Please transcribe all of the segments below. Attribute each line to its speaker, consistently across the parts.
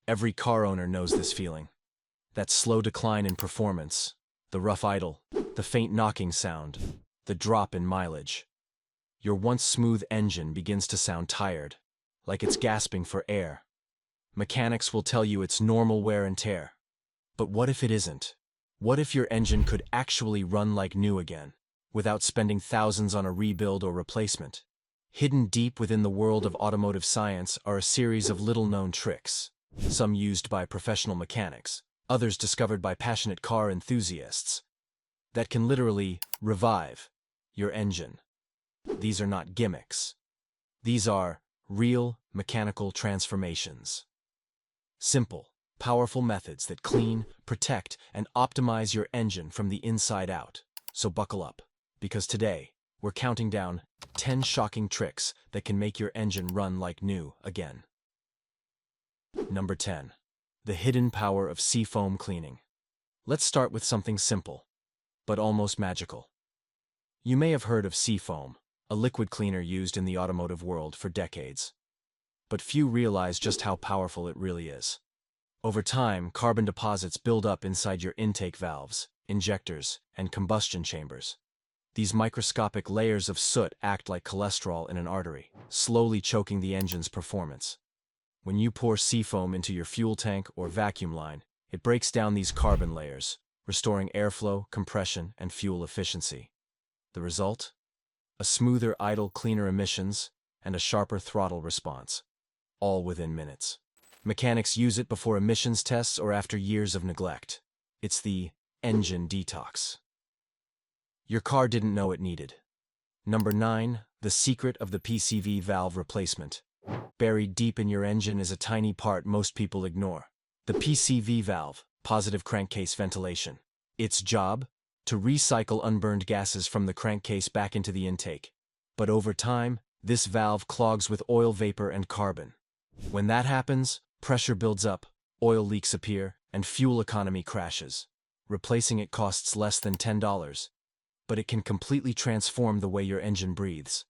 Speaker 1: Every car owner knows this feeling. That slow decline in performance, the rough idle, the faint knocking sound, the drop in mileage. Your once smooth engine begins to sound tired, like it's gasping for air. Mechanics will tell you it's normal wear and tear. But what if it isn't? What if your engine could actually run like new again, without spending thousands on a rebuild or replacement? Hidden deep within the world of automotive science are a series of little-known tricks, some used by professional mechanics, others discovered by passionate car enthusiasts, that can literally revive your engine. These are not gimmicks. These are real mechanical transformations. Simple, powerful methods that clean, protect, and optimize your engine from the inside out. So buckle up, because today, we're counting down 10 shocking tricks that can make your engine run like new again. Number 10. The hidden power of Seafoam cleaning. Let's start with something simple, but almost magical. You may have heard of Seafoam, a liquid cleaner used in the automotive world for decades. But few realize just how powerful it really is. Over time, carbon deposits build up inside your intake valves, injectors, and combustion chambers. These microscopic layers of soot act like cholesterol in an artery, slowly choking the engine's performance. When you pour Seafoam into your fuel tank or vacuum line, it breaks down these carbon layers, restoring airflow, compression, and fuel efficiency. The result? A smoother idle, cleaner emissions, and a sharper throttle response, all within minutes. Mechanics use it before emissions tests or after years of neglect. It's the engine detox your car didn't know it needed. Number 9. The secret of the PCV valve replacement. Buried deep in your engine is a tiny part most people ignore. The PCV valve, positive crankcase ventilation. Its job? To recycle unburned gases from the crankcase back into the intake. But over time, this valve clogs with oil vapor and carbon. When that happens, pressure builds up, oil leaks appear, and fuel economy crashes. Replacing it costs less than $10. But it can completely transform the way your engine breathes.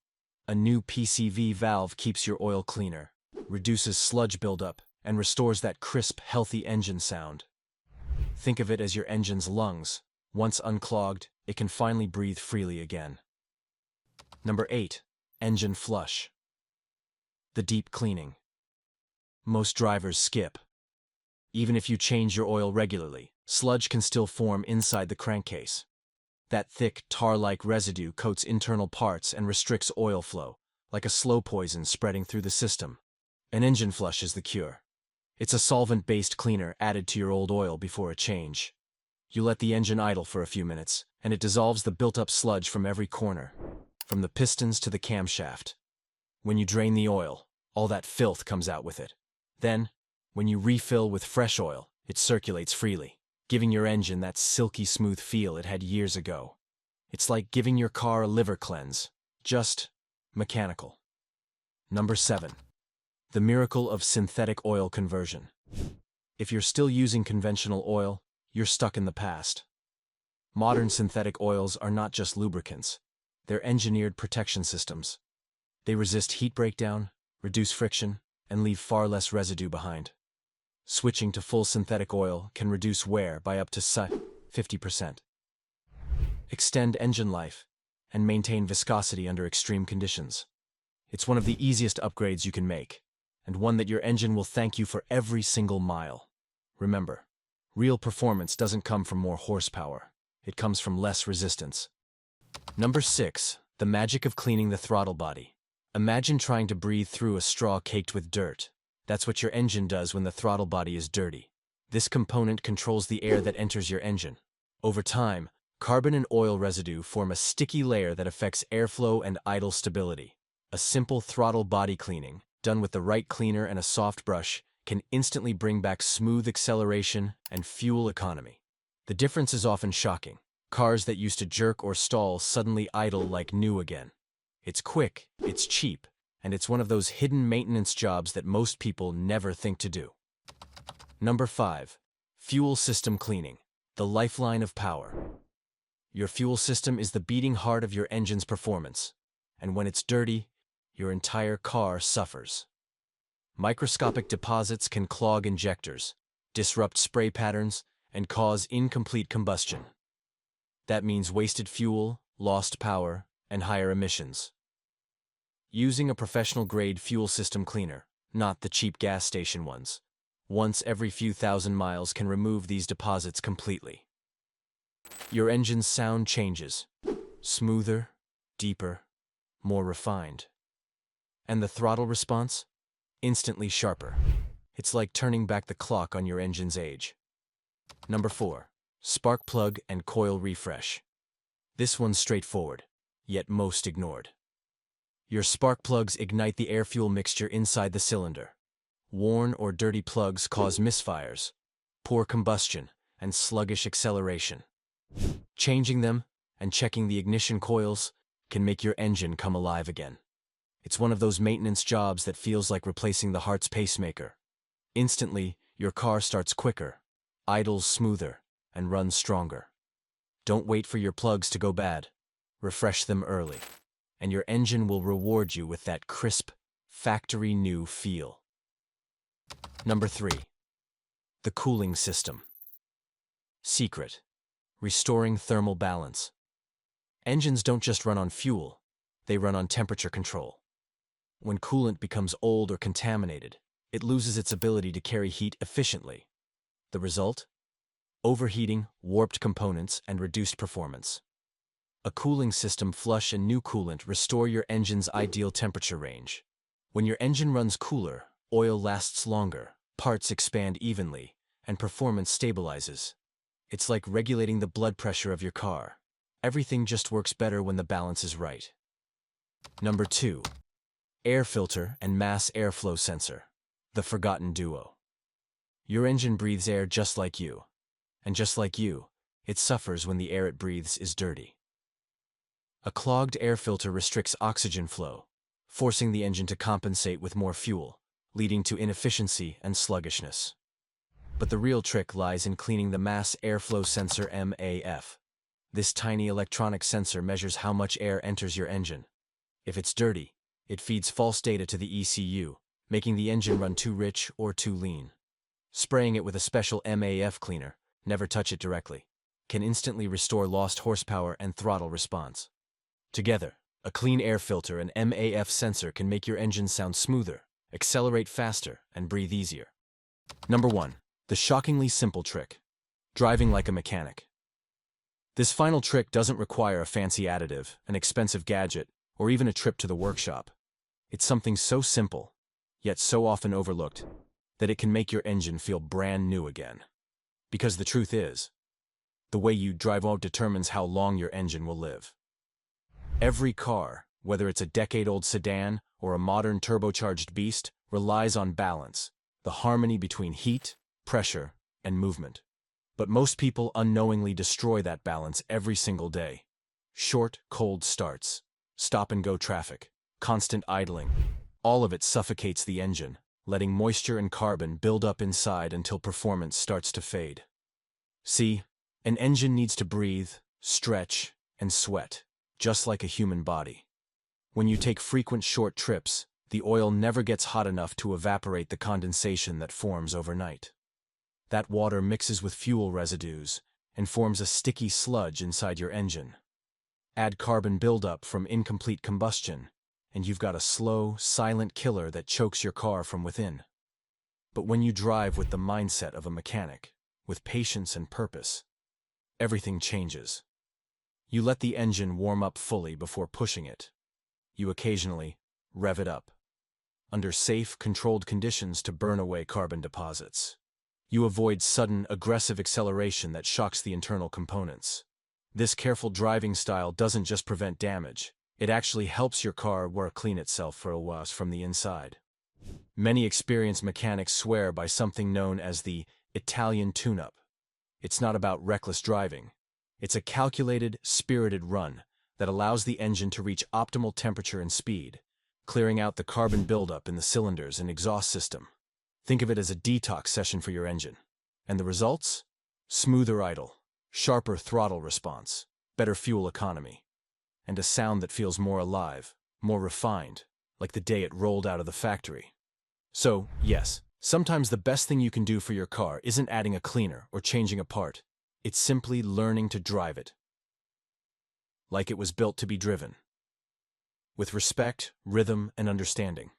Speaker 1: A new PCV valve keeps your oil cleaner, reduces sludge buildup, and restores that crisp, healthy engine sound. Think of it as your engine's lungs. Once unclogged, it can finally breathe freely again. Number 8. Engine flush. The deep cleaning. Most drivers skip. Even if you change your oil regularly, sludge can still form inside the crankcase. That thick, tar-like residue coats internal parts and restricts oil flow, like a slow poison spreading through the system. An engine flush is the cure. It's a solvent-based cleaner added to your old oil before a change. You let the engine idle for a few minutes, and it dissolves the built-up sludge from every corner, from the pistons to the camshaft. When you drain the oil, all that filth comes out with it. Then, when you refill with fresh oil, it circulates freely, giving your engine that silky smooth feel it had years ago. It's like giving your car a liver cleanse, just mechanical. Number 7. The miracle of synthetic oil conversion. If you're still using conventional oil, you're stuck in the past. Modern synthetic oils are not just lubricants, they're engineered protection systems. They resist heat breakdown, reduce friction, and leave far less residue behind. Switching to full synthetic oil can reduce wear by up to 50%. Extend engine life, and maintain viscosity under extreme conditions. It's one of the easiest upgrades you can make, and one that your engine will thank you for every single mile. Remember, real performance doesn't come from more horsepower. It comes from less resistance. Number 6. The magic of cleaning the throttle body. Imagine trying to breathe through a straw caked with dirt. That's what your engine does when the throttle body is dirty. This component controls the air that enters your engine. Over time, carbon and oil residue form a sticky layer that affects airflow and idle stability. A simple throttle body cleaning, done with the right cleaner and a soft brush, can instantly bring back smooth acceleration and fuel economy. The difference is often shocking. Cars that used to jerk or stall suddenly idle like new again. It's quick, it's cheap, and it's one of those hidden maintenance jobs that most people never think to do. Number 5. Fuel system cleaning, the lifeline of power. Your fuel system is the beating heart of your engine's performance, and when it's dirty, your entire car suffers. Microscopic deposits can clog injectors, disrupt spray patterns, and cause incomplete combustion. That means wasted fuel, lost power, and higher emissions. Using a professional-grade fuel system cleaner, not the cheap gas station ones, once every few thousand miles can remove these deposits completely. Your engine's sound changes. Smoother, deeper, more refined. And the throttle response? Instantly sharper. It's like turning back the clock on your engine's age. Number 4. Spark plug and coil refresh. This one's straightforward, yet most ignored. Your spark plugs ignite the air-fuel mixture inside the cylinder. Worn or dirty plugs cause misfires, poor combustion, and sluggish acceleration. Changing them and checking the ignition coils can make your engine come alive again. It's one of those maintenance jobs that feels like replacing the heart's pacemaker. Instantly, your car starts quicker, idles smoother, and runs stronger. Don't wait for your plugs to go bad. Refresh them early, and your engine will reward you with that crisp, factory-new feel. Number 3. The cooling system. Secret: restoring thermal balance. Engines don't just run on fuel, they run on temperature control. When coolant becomes old or contaminated, it loses its ability to carry heat efficiently. The result? Overheating, warped components, and reduced performance. A cooling system flush and new coolant restore your engine's ideal temperature range. When your engine runs cooler, oil lasts longer, parts expand evenly, and performance stabilizes. It's like regulating the blood pressure of your car. Everything just works better when the balance is right. Number 2. Air filter and mass airflow sensor. The forgotten duo. Your engine breathes air just like you. And just like you, it suffers when the air it breathes is dirty. A clogged air filter restricts oxygen flow, forcing the engine to compensate with more fuel, leading to inefficiency and sluggishness. But the real trick lies in cleaning the mass airflow sensor MAF. This tiny electronic sensor measures how much air enters your engine. If it's dirty, it feeds false data to the ECU, making the engine run too rich or too lean. Spraying it with a special MAF cleaner, never touch it directly, can instantly restore lost horsepower and throttle response. Together, a clean air filter and MAF sensor can make your engine sound smoother, accelerate faster, and breathe easier. Number 1. The shockingly simple trick: driving like a mechanic. This final trick doesn't require a fancy additive, an expensive gadget, or even a trip to the workshop. It's something so simple, yet so often overlooked, that it can make your engine feel brand new again. Because the truth is, the way you drive determines how long your engine will live. Every car, whether it's a decade-old sedan or a modern turbocharged beast, relies on balance, the harmony between heat, pressure, and movement. But most people unknowingly destroy that balance every single day. Short, cold starts, stop-and-go traffic, constant idling. All of it suffocates the engine, letting moisture and carbon build up inside until performance starts to fade. See, an engine needs to breathe, stretch, and sweat, just like a human body. When you take frequent short trips, the oil never gets hot enough to evaporate the condensation that forms overnight. That water mixes with fuel residues and forms a sticky sludge inside your engine. Add carbon buildup from incomplete combustion, and you've got a slow, silent killer that chokes your car from within. But when you drive with the mindset of a mechanic, with patience and purpose, everything changes. You let the engine warm up fully before pushing it. You occasionally rev it up, under safe, controlled conditions to burn away carbon deposits. You avoid sudden, aggressive acceleration that shocks the internal components. This careful driving style doesn't just prevent damage, it actually helps your car clean itself for a while from the inside. Many experienced mechanics swear by something known as the Italian tuneup. It's not about reckless driving. It's a calculated, spirited run that allows the engine to reach optimal temperature and speed, clearing out the carbon buildup in the cylinders and exhaust system. Think of it as a detox session for your engine. And the results? Smoother idle, sharper throttle response, better fuel economy, and a sound that feels more alive, more refined, like the day it rolled out of the factory. So, yes, sometimes the best thing you can do for your car isn't adding a cleaner or changing a part. It's simply learning to drive it like it was built to be driven, with respect, rhythm, and understanding.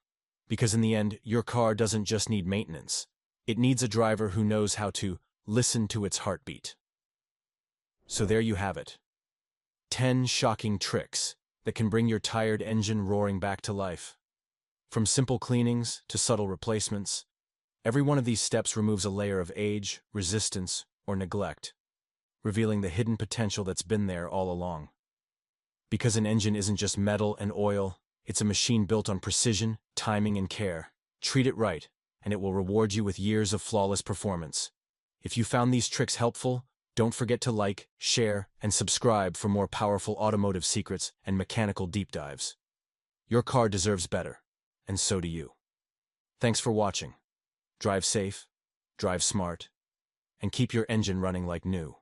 Speaker 1: Because in the end, your car doesn't just need maintenance. It needs a driver who knows how to listen to its heartbeat. So there you have it. 10 shocking tricks that can bring your tired engine roaring back to life. From simple cleanings to subtle replacements, every one of these steps removes a layer of age, resistance, or neglect, revealing the hidden potential that's been there all along. Because an engine isn't just metal and oil, it's a machine built on precision, timing, and care. Treat it right, and it will reward you with years of flawless performance. If you found these tricks helpful, don't forget to like, share, and subscribe for more powerful automotive secrets and mechanical deep dives. Your car deserves better, and so do you. Thanks for watching. Drive safe, drive smart, and keep your engine running like new.